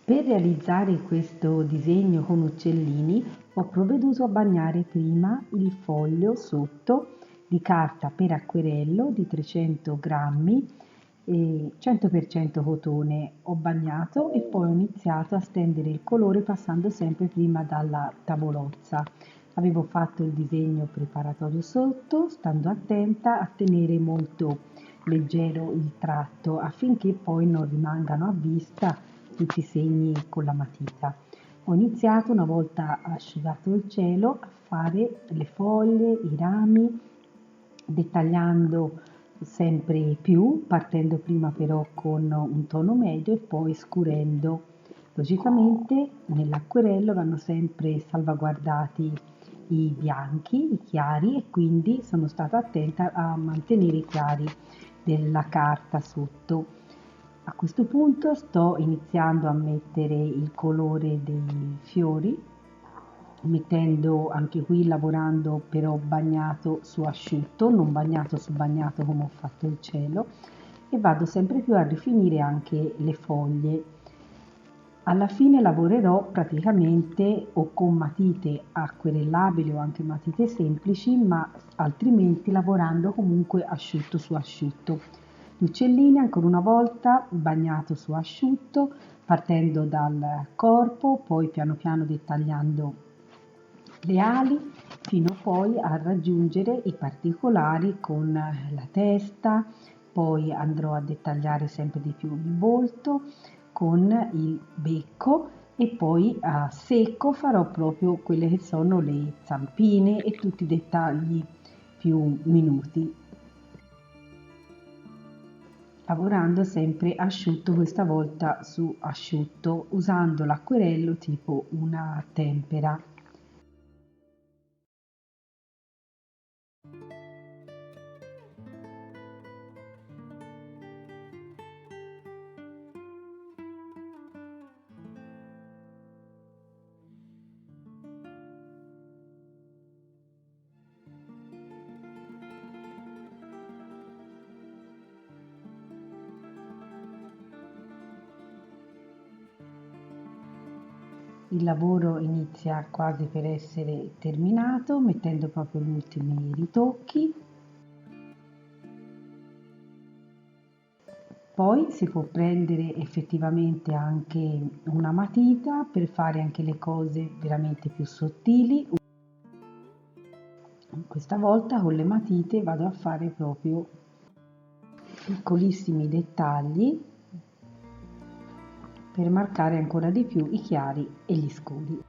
Per realizzare questo disegno con uccellini ho provveduto a bagnare prima il foglio sotto di carta per acquerello di 300 grammi, 100% cotone. Ho bagnato e poi ho iniziato a stendere il colore passando sempre prima dalla tavolozza. Avevo fatto il disegno preparatorio sotto, stando attenta a tenere molto leggero il tratto affinché poi non rimangano a vista tutti i segni con la matita. Ho iniziato, una volta asciugato il cielo, a fare le foglie, i rami, dettagliando sempre più, partendo prima però con un tono medio e poi scurendo. Logicamente nell'acquerello vanno sempre salvaguardati i bianchi, i chiari, e quindi sono stata attenta a mantenere i chiari della carta sotto. A questo punto sto iniziando a mettere il colore dei fiori, mettendo anche qui, lavorando però bagnato su asciutto, non bagnato su bagnato come ho fatto il cielo, e vado sempre più a rifinire anche le foglie. Alla fine lavorerò praticamente o con matite acquerellabili o anche matite semplici, ma altrimenti lavorando comunque asciutto su asciutto. Gli uccellini ancora una volta bagnato su asciutto, partendo dal corpo, poi piano piano dettagliando le ali, fino poi a raggiungere i particolari con la testa. Poi andrò a dettagliare sempre di più il volto con il becco, e poi a secco farò proprio quelle che sono le zampine e tutti i dettagli più minuti, lavorando sempre asciutto, questa volta su asciutto, usando l'acquerello tipo una tempera. Il lavoro inizia quasi per essere terminato, mettendo proprio gli ultimi ritocchi. Poi si può prendere effettivamente anche una matita per fare anche le cose veramente più sottili. Questa volta con le matite vado a fare proprio piccolissimi dettagli per marcare ancora di più i chiari e gli scuri.